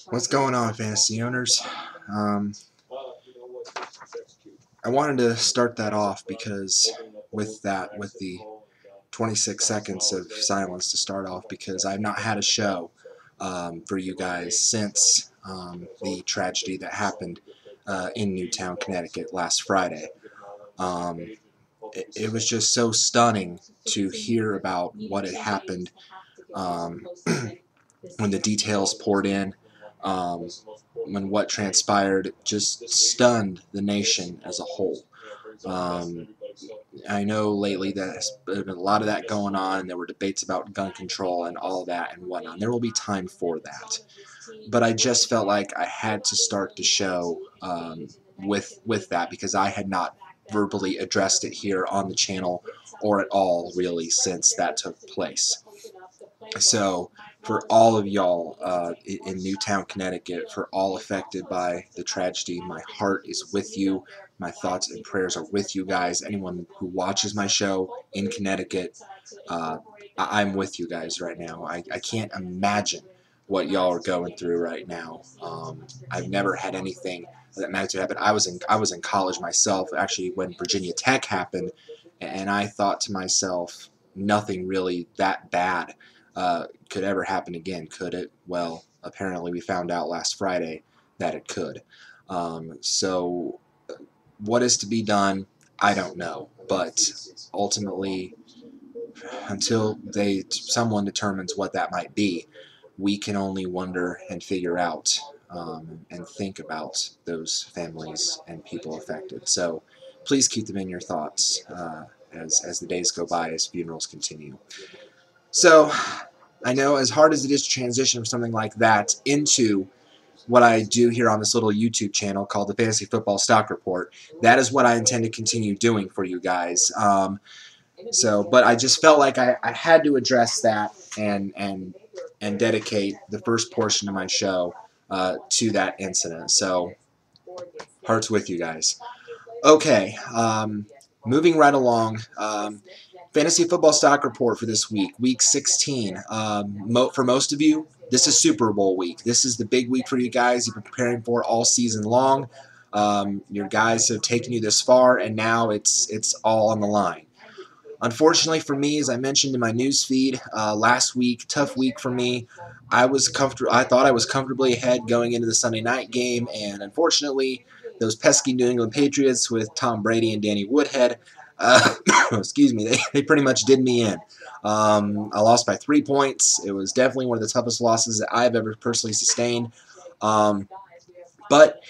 What's going on, fantasy owners? I wanted to start that off because with the 26 seconds of silence to start off, because I've not had a show for you guys since the tragedy that happened in Newtown, Connecticut last Friday. It was just so stunning to hear about what had happened when the details poured in, when what transpired just stunned the nation as a whole. I know lately that there's been a lot of that going on. There were debates about gun control and all that and whatnot. There will be time for that. But I just felt like I had to start the show with that, because I had not verbally addressed it here on the channel or at all really since that took place. So for all of y'all in Newtown, Connecticut, for all affected by the tragedy, my heart is with you. My thoughts and prayers are with you guys. Anyone who watches my show in Connecticut, I'm with you guys right now. I can't imagine what y'all are going through right now. I've never had anything that magnitude happen. I was in college myself, actually, when Virginia Tech happened, and I thought to myself, nothing really that bad could ever happen again, could it? Well, apparently we found out last Friday that it could. So what is to be done, I don't know. But ultimately, until someone determines what that might be, we can only wonder and figure out and think about those families and people affected. So please keep them in your thoughts as the days go by, as funerals continue. So I know, as hard as it is to transition from something like that into what I do here on this little YouTube channel called the Fantasy Football Stock Report, that is what I intend to continue doing for you guys. But I just felt like I had to address that and dedicate the first portion of my show to that incident. So hearts with you guys. Okay, moving right along. Fantasy Football Stock Report for this week, Week 16. For most of you, this is Super Bowl week. This is the big week for you guys you've been preparing for all season long. Your guys have taken you this far, and now it's all on the line. Unfortunately for me, as I mentioned in my news feed last week, tough week for me. I thought I was comfortably ahead going into the Sunday night game, and unfortunately, those pesky New England Patriots with Tom Brady and Danny Woodhead, excuse me, they pretty much did me in. I lost by 3 points. It was definitely one of the toughest losses that I've ever personally sustained. But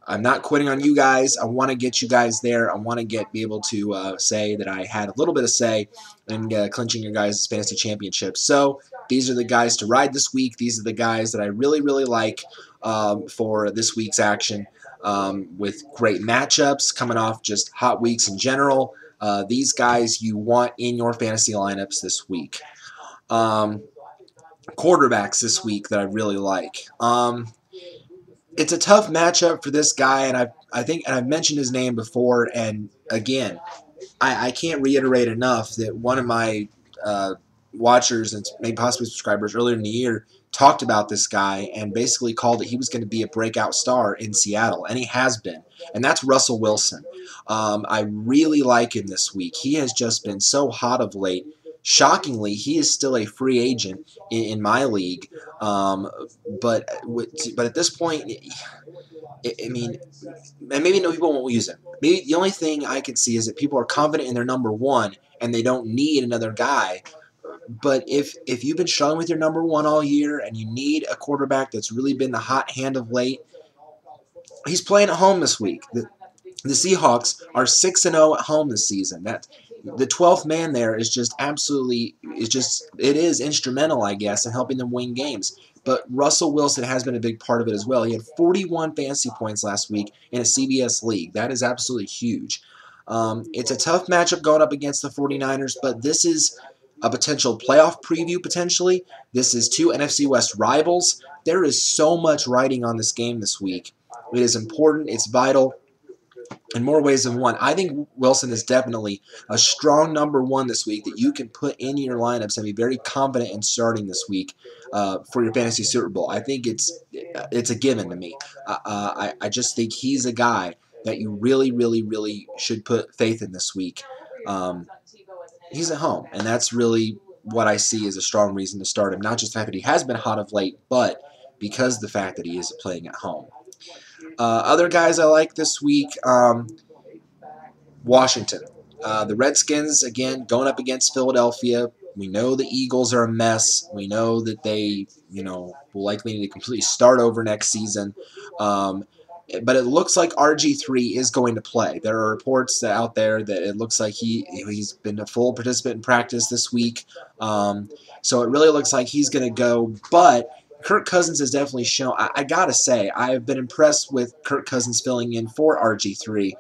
I'm not quitting on you guys. I want to get you guys there. I want to be able to say that I had a little bit of say in clinching your guys' fantasy championship. So these are the guys to ride this week. These are the guys that I really, really like for this week's action, with great matchups, coming off just hot weeks in general. These guys you want in your fantasy lineups this week. Quarterbacks this week that I really like. It's a tough matchup for this guy, and I've mentioned his name before, and again, I can't reiterate enough that one of my watchers and maybe possibly subscribers earlier in the year talked about this guy and basically called it he was going to be a breakout star in Seattle, and he has been, and that's Russell Wilson. I really like him this week. He has just been so hot of late. Shockingly, he is still a free agent in my league, but at this point, I mean, and maybe no people won't use him. Maybe the only thing I could see is that people are confident in their number one and they don't need another guy. But if you've been struggling with your number one all year and you need a quarterback that's really been the hot hand of late, he's playing at home this week. The Seahawks are 6-0 at home this season. The 12th man there is just it is instrumental, I guess, in helping them win games. But Russell Wilson has been a big part of it as well. He had 41 fantasy points last week in a CBS league. That is absolutely huge. It's a tough matchup going up against the 49ers, but this is a potential playoff preview potentially. This is two NFC West rivals. There is so much riding on this game this week. It is important. It's vital. in more ways than one. I think Wilson is definitely a strong number one this week that you can put in your lineups and be very confident in starting this week for your fantasy Super Bowl. I think it's a given to me. I just think he's a guy that you really, really, really should put faith in this week. He's at home, and that's really what I see as a strong reason to start him. Not just the fact that he has been hot of late, but because of the fact that he is playing at home. Other guys I like this week, Washington. The Redskins, again, going up against Philadelphia. We know the Eagles are a mess. We know that they, will likely need to completely start over next season. But it looks like RG3 is going to play. There are reports out there that it looks like he's been a full participant in practice this week. So it really looks like he's going to go. But Kirk Cousins has definitely shown, I got to say, I have been impressed with Kirk Cousins filling in for RG3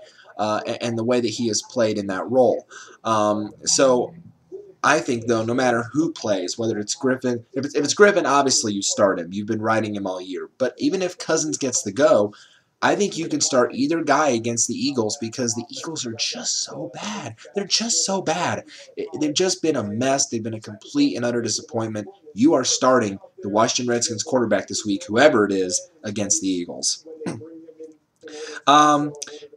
and the way that he has played in that role. So I think, though, no matter who plays, whether it's Griffin, if it's Griffin, obviously you start him. You've been riding him all year. But even if Cousins gets the go, I think you can start either guy against the Eagles because the Eagles are just so bad. They're just so bad. They've just been a mess. They've been a complete and utter disappointment. You are starting the Washington Redskins quarterback this week, whoever it is, against the Eagles.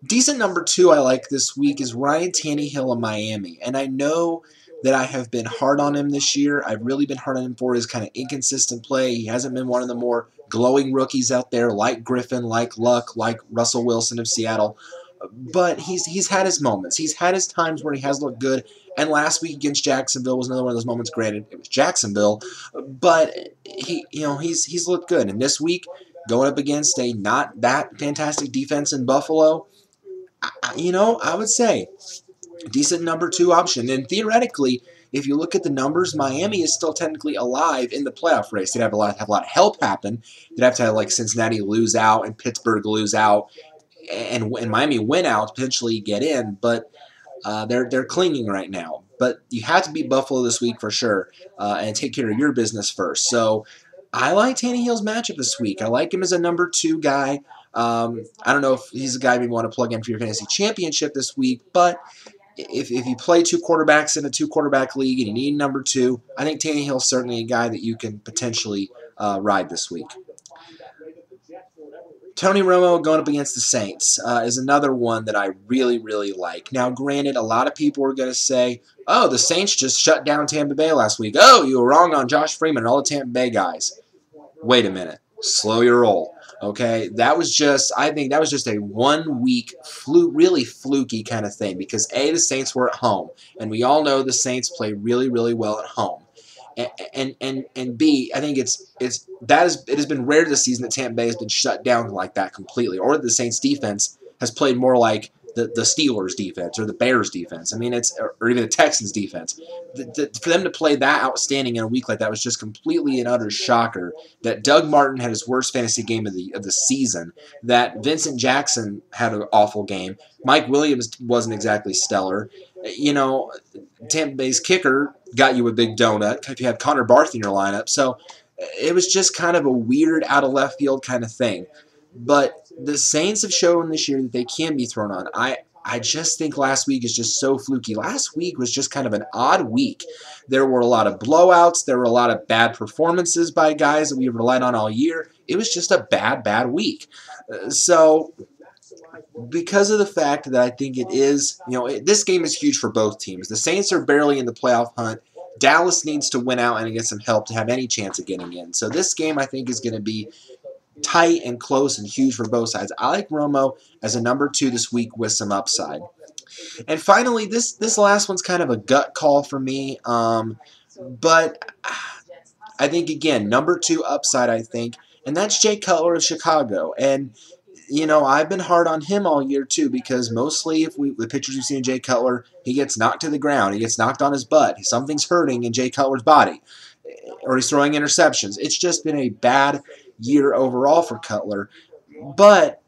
Decent number two I like this week is Ryan Tannehill of Miami. And I know that I have been hard on him this year. I've really been hard on him for his kind of inconsistent play. He hasn't been one of the more glowing rookies out there like Griffin, like Luck, like Russell Wilson of Seattle. But he's had his moments. He's had his times where he has looked good. And last week against Jacksonville was another one of those moments. Granted, it was Jacksonville, but he's looked good. And this week, going up against a not that fantastic defense in Buffalo, I would say decent number two option. And theoretically, if you look at the numbers, Miami is still technically alive in the playoff race. They'd have a lot of help happen. They'd have to have like Cincinnati lose out and Pittsburgh lose out, and Miami win out, potentially get in. But they're clinging right now. But you have to beat Buffalo this week for sure and take care of your business first. So I like Tannehill's matchup this week. I like him as a number two guy. I don't know if he's a guy you want to plug in for your fantasy championship this week, but if you play two quarterbacks in a two-quarterback league and you need number two, I think Tannehill's certainly a guy that you can potentially ride this week. Tony Romo going up against the Saints is another one that I really, really like. Now, granted, a lot of people are going to say, oh, the Saints just shut down Tampa Bay last week. Oh, you were wrong on Josh Freeman and all the Tampa Bay guys. Wait a minute. Slow your roll. Okay, I think that was just a 1 week really fluky kind of thing because A, the Saints were at home, and we all know the Saints play really, really well at home. And B, I think it has been rare this season that Tampa Bay has been shut down like that completely, or the Saints defense has played more like the Steelers defense or the Bears defense. I mean, or even the Texans defense. For them to play that outstanding in a week like that was just completely and utter shocker. That Doug Martin had his worst fantasy game of the season. That Vincent Jackson had an awful game. Mike Williams wasn't exactly stellar. Tampa Bay's kicker got you a big donut if you had Connor Barth in your lineup. So it was just kind of a weird, out of left field kind of thing. But the Saints have shown this year that they can be thrown on. I just think last week is just so fluky. Last week was just kind of an odd week. There were a lot of blowouts. There were a lot of bad performances by guys that we've relied on all year. It was just a bad week. So because of the fact that I think it is, this game is huge for both teams. The Saints are barely in the playoff hunt. Dallas needs to win out and get some help to have any chance of getting in. So this game, I think, is going to be tight and close and huge for both sides. I like Romo as a number two this week with some upside. And finally, this last one's kind of a gut call for me. But I think, again, number two upside, I think, and that's Jay Cutler of Chicago. And I've been hard on him all year, too, because mostly the pictures we've seen of Jay Cutler, he gets knocked to the ground. He gets knocked on his butt. Something's hurting in Jay Cutler's body, or he's throwing interceptions. It's just been a bad year overall for Cutler. But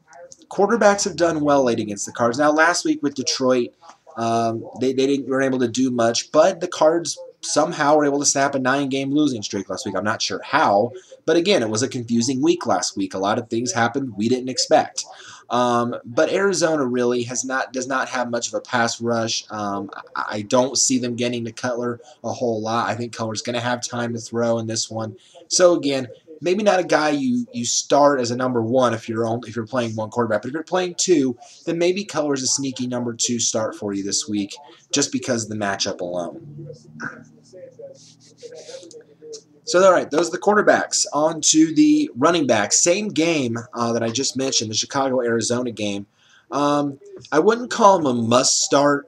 quarterbacks have done well late against the Cards. Now, last week with Detroit, they weren't able to do much, but the Cards somehow were able to snap a 9-game losing streak last week. I'm not sure how, but again, it was a confusing week last week. A lot of things happened we didn't expect. But Arizona really does not have much of a pass rush. I don't see them getting to Cutler a whole lot. I think Cutler's going to have time to throw in this one. So again, maybe not a guy you start as a number one if you're playing one quarterback, but if you're playing two, then maybe Cutler's a sneaky number two start for you this week, just because of the matchup alone. So, all right, those are the quarterbacks. On to the running backs. Same game that I just mentioned, the Chicago-Arizona game. I wouldn't call him a must-start.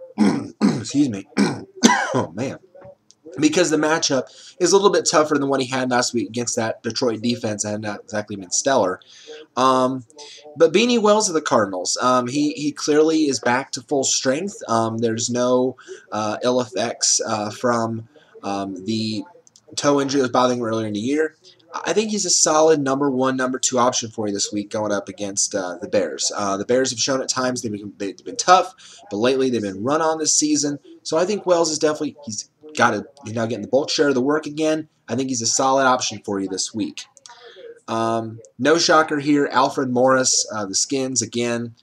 Excuse me. Oh, man. Because the matchup is a little bit tougher than what he had last week against that Detroit defense that had not exactly been stellar. But Beanie Wells of the Cardinals, he clearly is back to full strength. There's no ill effects from the toe injury that was bothering him earlier in the year. I think he's a solid number one, number two option for you this week going up against the Bears. The Bears have shown at times they've been tough, but lately they've been run on this season. So I think Wells is definitely, he's now getting the bulk share of the work again. I think he's a solid option for you this week. No shocker here, Alfred Morris, the Skins, again,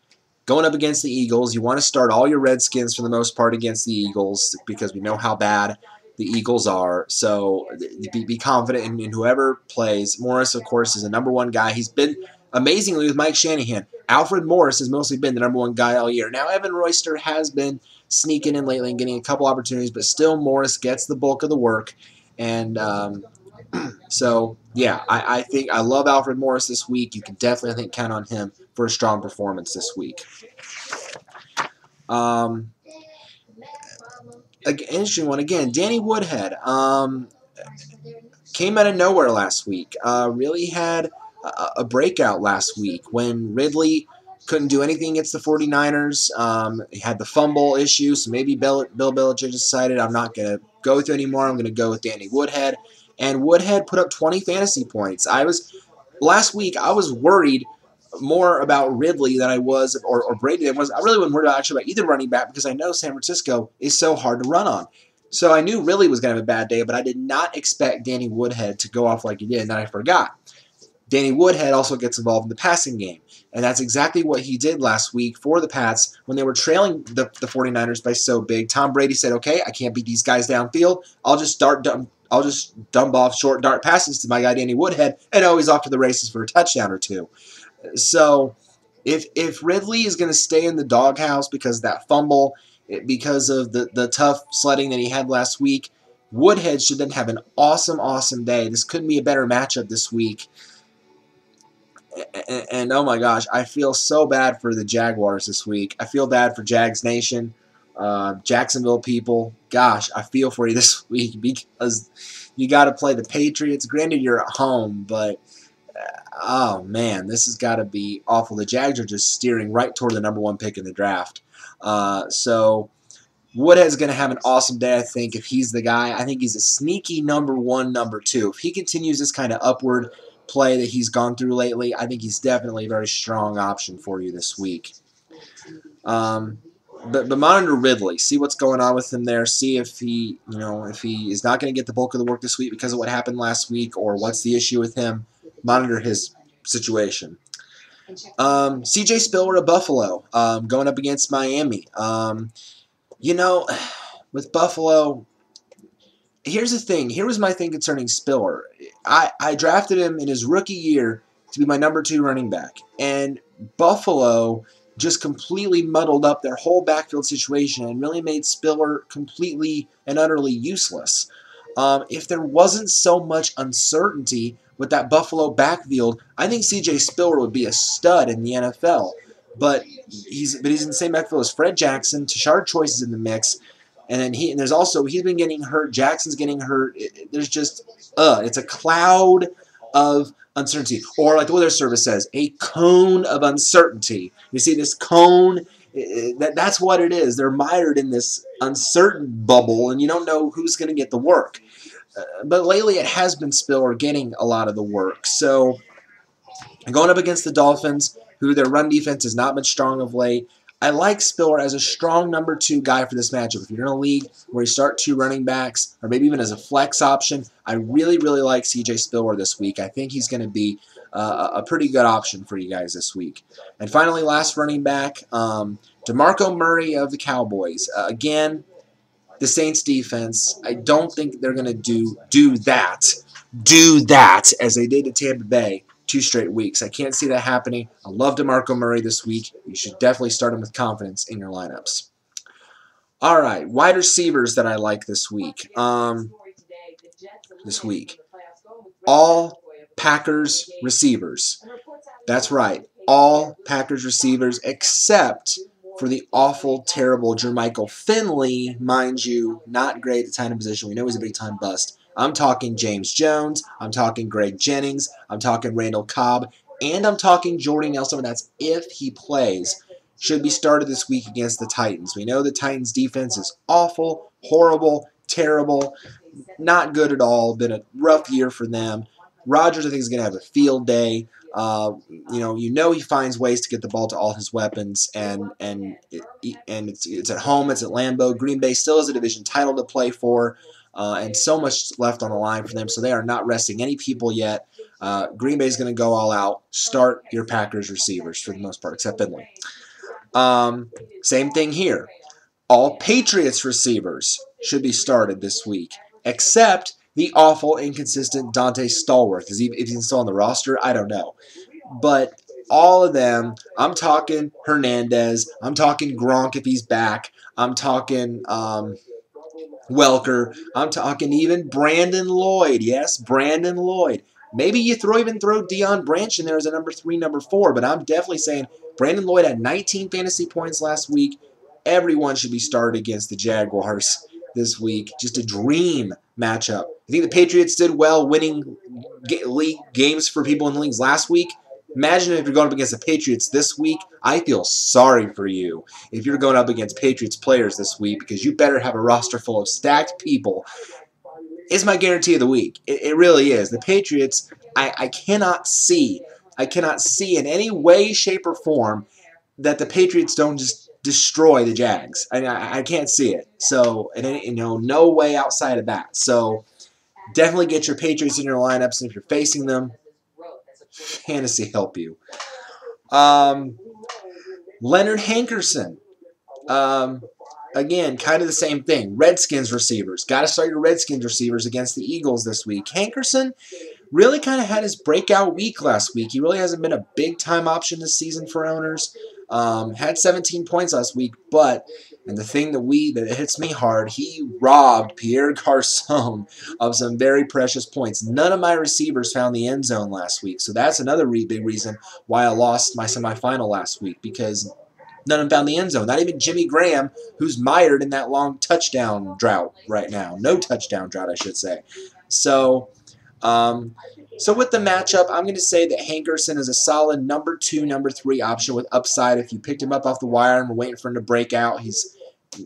going up against the Eagles. You want to start all your Redskins for the most part against the Eagles because we know how bad the Eagles are. So be confident in whoever plays. Morris, of course, is the number one guy. He's been amazingly with Mike Shanahan. Alfred Morris has mostly been the number one guy all year. Now, Evan Royster has been sneaking in lately and getting a couple opportunities, but still Morris gets the bulk of the work. And so, yeah, I think I love Alfred Morris this week. You can definitely, I think, count on him for a strong performance this week. Interesting one again. Danny Woodhead came out of nowhere last week. Really had a breakout last week when Ridley couldn't do anything against the 49ers. He had the fumble issue, so maybe Bill Belichick decided I'm not going to go with you anymore. I'm going to go with Danny Woodhead. And Woodhead put up 20 fantasy points. Last week I was worried more about Ridley than I was, or Brady than I was. I really wasn't worried about either running back because I know San Francisco is so hard to run on. So I knew Ridley was going to have a bad day, but I did not expect Danny Woodhead to go off like he did, and then I forgot. Danny Woodhead also gets involved in the passing game, and that's exactly what he did last week for the Pats when they were trailing the 49ers by so big. Tom Brady said, okay, I can't beat these guys downfield. I'll just dump off short dart passes to my guy Danny Woodhead, and he's off to the races for a touchdown or two. So if Ridley is going to stay in the doghouse because of that fumble, because of the tough sledding that he had last week, Woodhead should then have an awesome, awesome day. This couldn't be a better matchup this week. And oh my gosh, I feel so bad for the Jaguars this week. I feel bad for Jags Nation, Jacksonville people. Gosh, I feel for you this week because you got to play the Patriots. Granted, you're at home, but oh man, this has got to be awful. The Jags are just steering right toward the number one pick in the draft. So Woodhead's going to have an awesome day, I think, if he's the guy. I think he's a sneaky number one, number two. If he continues this kind of upward play that he's gone through lately, I think he's definitely a very strong option for you this week. But monitor Ridley. See what's going on with him there. See if he is not going to get the bulk of the work this week because of what happened last week, or what's the issue with him. Monitor his situation. C.J. Spiller of Buffalo going up against Miami. With Buffalo, here's the thing. Here was my thing concerning Spiller. I drafted him in his rookie year to be my number two running back, and Buffalo just completely muddled up their whole backfield situation and really made Spiller completely and utterly useless. If there wasn't so much uncertainty with that Buffalo backfield, I think C.J. Spiller would be a stud in the NFL. But he's in the same backfield as Fred Jackson. Tashard Choice is in the mix, and then he's been getting hurt. Jackson's getting hurt. It's a cloud of uncertainty, or like the weather service says, a cone of uncertainty. You see this cone? That's what it is. They're mired in this uncertain bubble, and you don't know who's going to get the work. But lately, it has been Spiller getting a lot of the work. So going up against the Dolphins, who their run defense has not been strong of late, I like Spiller as a strong number 2 guy for this matchup. If you're in a league where you start 2 running backs, or maybe even as a flex option, I really, really like C.J. Spiller this week. I think he's going to be a pretty good option for you guys this week. And finally, last running back, DeMarco Murray of the Cowboys. Again, the Saints defense, I don't think they're going to do that as they did to Tampa Bay 2 straight weeks. I can't see that happening. I love DeMarco Murray this week. You should definitely start him with confidence in your lineups. All right, wide receivers that I like this week. All Packers receivers. That's right, all Packers receivers except for the awful, terrible Jermichael Finley, mind you, not great at the tight end position. We know he's a big-time bust. I'm talking James Jones. I'm talking Greg Jennings. I'm talking Randall Cobb. And I'm talking Jordy Nelson. And that's if he plays. Should be started this week against the Titans. We know the Titans' defense is awful, horrible, terrible, not good at all. Been a rough year for them. Rodgers, I think, is going to have a field day. You know he finds ways to get the ball to all his weapons, and it's at home, it's at Lambeau. Green Bay still has a division title to play for, and so much left on the line for them, so they are not resting any people yet. Green Bay is going to go all out. Start your Packers receivers for the most part, except Finley. Same thing here. All Patriots receivers should be started this week, except the awful, inconsistent Dante Stallworth. If he's still on the roster, I don't know. But all of them, I'm talking Hernandez, I'm talking Gronk if he's back, I'm talking Welker, I'm talking even Brandon Lloyd. Yes, Brandon Lloyd. Maybe you even throw Deion Branch in there as a number 3, number 4, but I'm definitely saying Brandon Lloyd had 19 fantasy points last week. Everyone should be started against the Jaguars this week. Just a dream matchup. I think the Patriots did well winning league games for people in the leagues last week. Imagine if you're going up against the Patriots this week. I feel sorry for you if you're going up against Patriots players this week, because you better have a roster full of stacked people. It's my guarantee of the week. It really is. The Patriots, I cannot see in any way, shape, or form that the Patriots don't just destroy the Jags. I can't see it. So, no way outside of that. So, definitely get your Patriots in your lineups, and if you're facing them, fantasy help you. Leonard Hankerson. Again, kind of the same thing. Redskins receivers. Got to start your Redskins receivers against the Eagles this week. Hankerson really kind of had his breakout week last week. He really hasn't been a big-time option this season for owners. Had 17 points last week, and the thing that hits me hard, he robbed Pierre Garçon of some very precious points. None of my receivers found the end zone last week, so that's another big reason why I lost my semifinal last week, because none of them found the end zone. Not even Jimmy Graham, who's mired in that long touchdown drought right now. No touchdown drought, I should say. So with the matchup, I'm going to say that Hankerson is a solid number 2, number 3 option with upside. If you picked him up off the wire and were waiting for him to break out, he's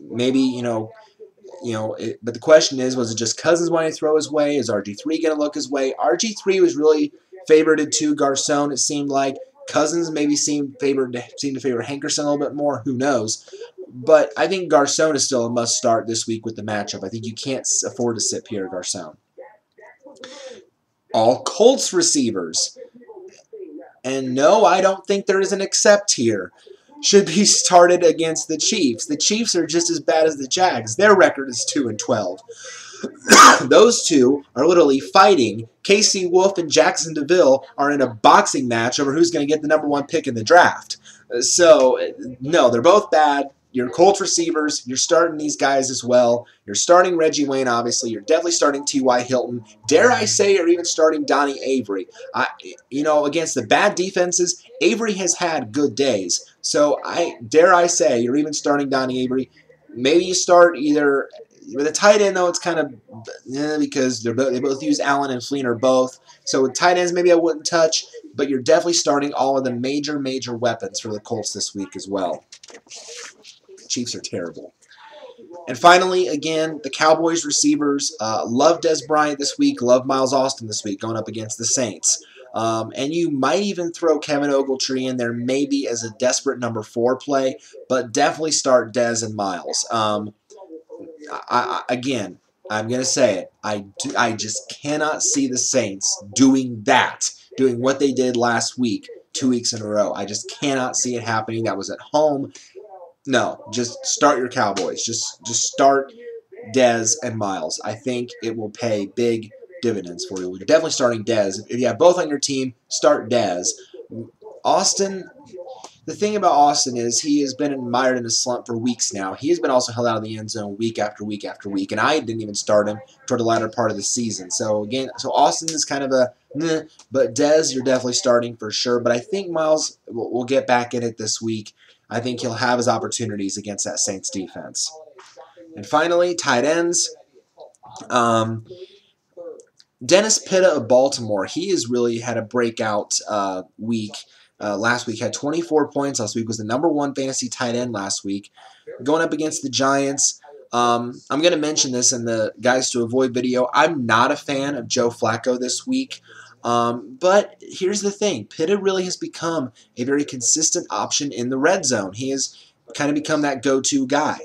maybe, but the question is, was it just Cousins wanting to throw his way? Is RG3 going to look his way? RG3 was really favored to Garcon, it seemed like. Cousins maybe seemed to favor Hankerson a little bit more. Who knows? But I think Garcon is still a must start this week with the matchup. I think you can't afford to sit Pierre Garcon. All Colts receivers. And no, I don't think there is an except here. Should be started against the Chiefs. The Chiefs are just as bad as the Jags. Their record is 2-12. Those two are literally fighting. Casey Wolf and Jackson DeVille are in a boxing match over who's going to get the number 1 pick in the draft. So, no, they're both bad. Your Colts receivers, you're starting these guys as well. You're starting Reggie Wayne, obviously. You're definitely starting T.Y. Hilton. Dare I say you're even starting Donnie Avery. Against the bad defenses, Avery has had good days. So, dare I say you're even starting Donnie Avery. Maybe you start either with a tight end, though, it's kind of because they both use Allen and Fleener both. So with tight ends, maybe I wouldn't touch, but you're definitely starting all of the major weapons for the Colts this week as well. Chiefs are terrible. And finally, again, the Cowboys receivers. Love Des Bryant this week. Love Miles Austin this week going up against the Saints. And you might even throw Kevin Ogletree in there maybe as a desperate number 4 play, but definitely start Dez and Miles. Again, I'm going to say it. I just cannot see the Saints doing that, doing what they did last week, 2 weeks in a row. I just cannot see it happening. That was at home. No, just start your Cowboys. Just start Dez and Miles. I think it will pay big dividends for you. We're definitely starting Dez. If you have both on your team, start Dez. Austin, the thing about Austin is he has been admired in a slump for weeks now. He has been also held out of the end zone week after week after week, and I didn't even start him toward the latter part of the season. So again, Austin is kind of a meh, but Dez you're definitely starting for sure. But I think Miles will get back in it this week. I think he'll have his opportunities against that Saints defense. And finally, tight ends. Dennis Pitta of Baltimore, he has really had a breakout week. Last week had 24 points. Last week was the number 1 fantasy tight end last week. Going up against the Giants, I'm going to mention this in the guys to avoid video. I'm not a fan of Joe Flacco this week. But here's the thing. Pitta really has become a very consistent option in the red zone. He has kind of become that go-to guy.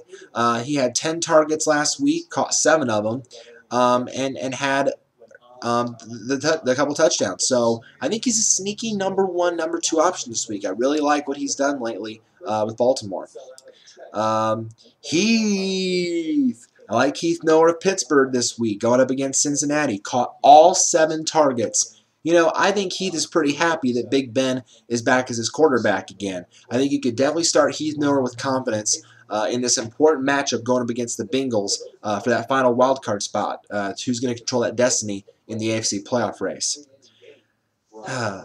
He had 10 targets last week, caught 7 of them, and had the couple touchdowns. So I think he's a sneaky number 1, number 2 option this week. I really like what he's done lately with Baltimore. Heath. I like Heath Miller of Pittsburgh this week, going up against Cincinnati. Caught all 7 targets. You know, I think Heath is pretty happy that Big Ben is back as his quarterback again. I think you could definitely start Heath Miller with confidence in this important matchup going up against the Bengals for that final wild card spot. Who's going to control that destiny in the AFC playoff race?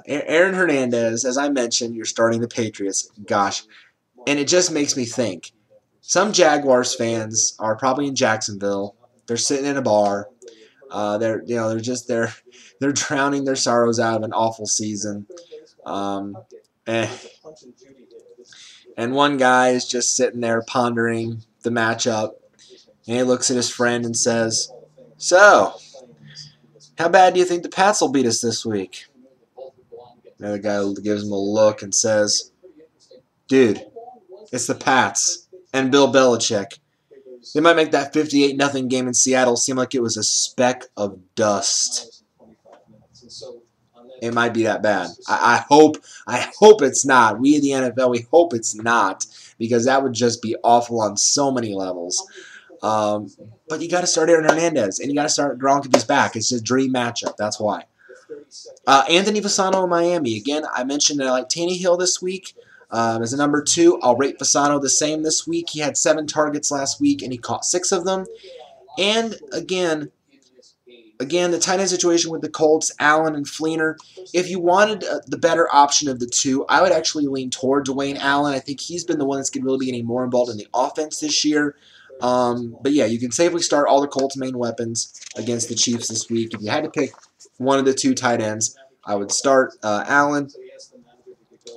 Aaron Hernandez, as I mentioned, you're starting the Patriots. Gosh, and it just makes me think. Some Jaguars fans are probably in Jacksonville. They're sitting in a bar. They're drowning their sorrows out of an awful season. And one guy is just sitting there pondering the matchup, and he looks at his friend and says, "So, how bad do you think the Pats will beat us this week?" And the guy gives him a look and says, "Dude, it's the Pats and Bill Belichick. They might make that 58-0 game in Seattle seem like it was a speck of dust." It might be that bad. I hope it's not. We in the NFL, we hope it's not, because that would just be awful on so many levels. But you got to start Aaron Hernandez, and you got to start Gronk if he's back. It's a dream matchup. That's why. Anthony Fasano in Miami. Again, I mentioned that I like Tannehill this week. As a number 2, I'll rate Fasano the same this week. He had 7 targets last week, and he caught 6 of them. And again, the tight end situation with the Colts, Allen and Fleener. If you wanted the better option of the 2, I would actually lean toward Dwayne Allen. I think he's been the one that's really be getting more involved in the offense this year. But yeah, you can safely start all the Colts' main weapons against the Chiefs this week. If you had to pick one of the 2 tight ends, I would start Allen.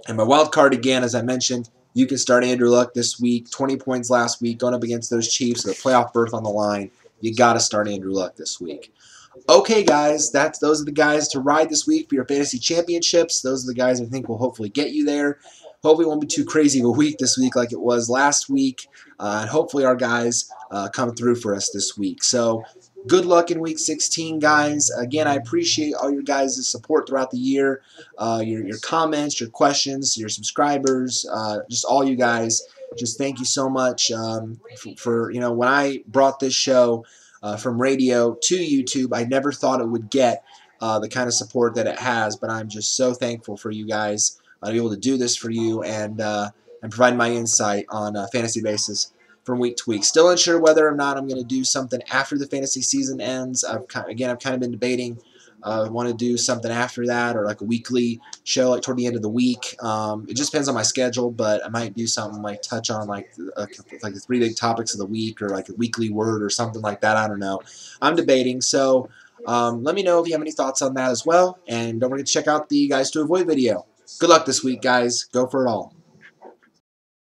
And my wild card, again, as I mentioned, you can start Andrew Luck this week. 20 points last week, going up against those Chiefs with a playoff berth on the line. You got to start Andrew Luck this week. Okay, guys, those are the guys to ride this week for your fantasy championships. Those are the guys I think will hopefully get you there. Hopefully it won't be too crazy of a week this week like it was last week. And hopefully our guys come through for us this week. So good luck in Week 16, guys. Again, I appreciate all your guys' support throughout the year, your comments, your questions, your subscribers, just all you guys. Just thank you so much for when I brought this show from radio to YouTube, I never thought it would get the kind of support that it has, but I'm just so thankful for you guys to be able to do this for you and provide my insight on a fantasy basis from week to week. Still unsure whether or not I'm going to do something after the fantasy season ends. I've kind of been debating. Want to do something after that, or like a weekly show, like toward the end of the week. It just depends on my schedule, but I might do something like touch on like the 3 big topics of the week, or like a weekly word or something like that. I don't know. I'm debating. So let me know if you have any thoughts on that as well, and don't forget to check out the Guys to Avoid video. Good luck this week, guys. Go for it all.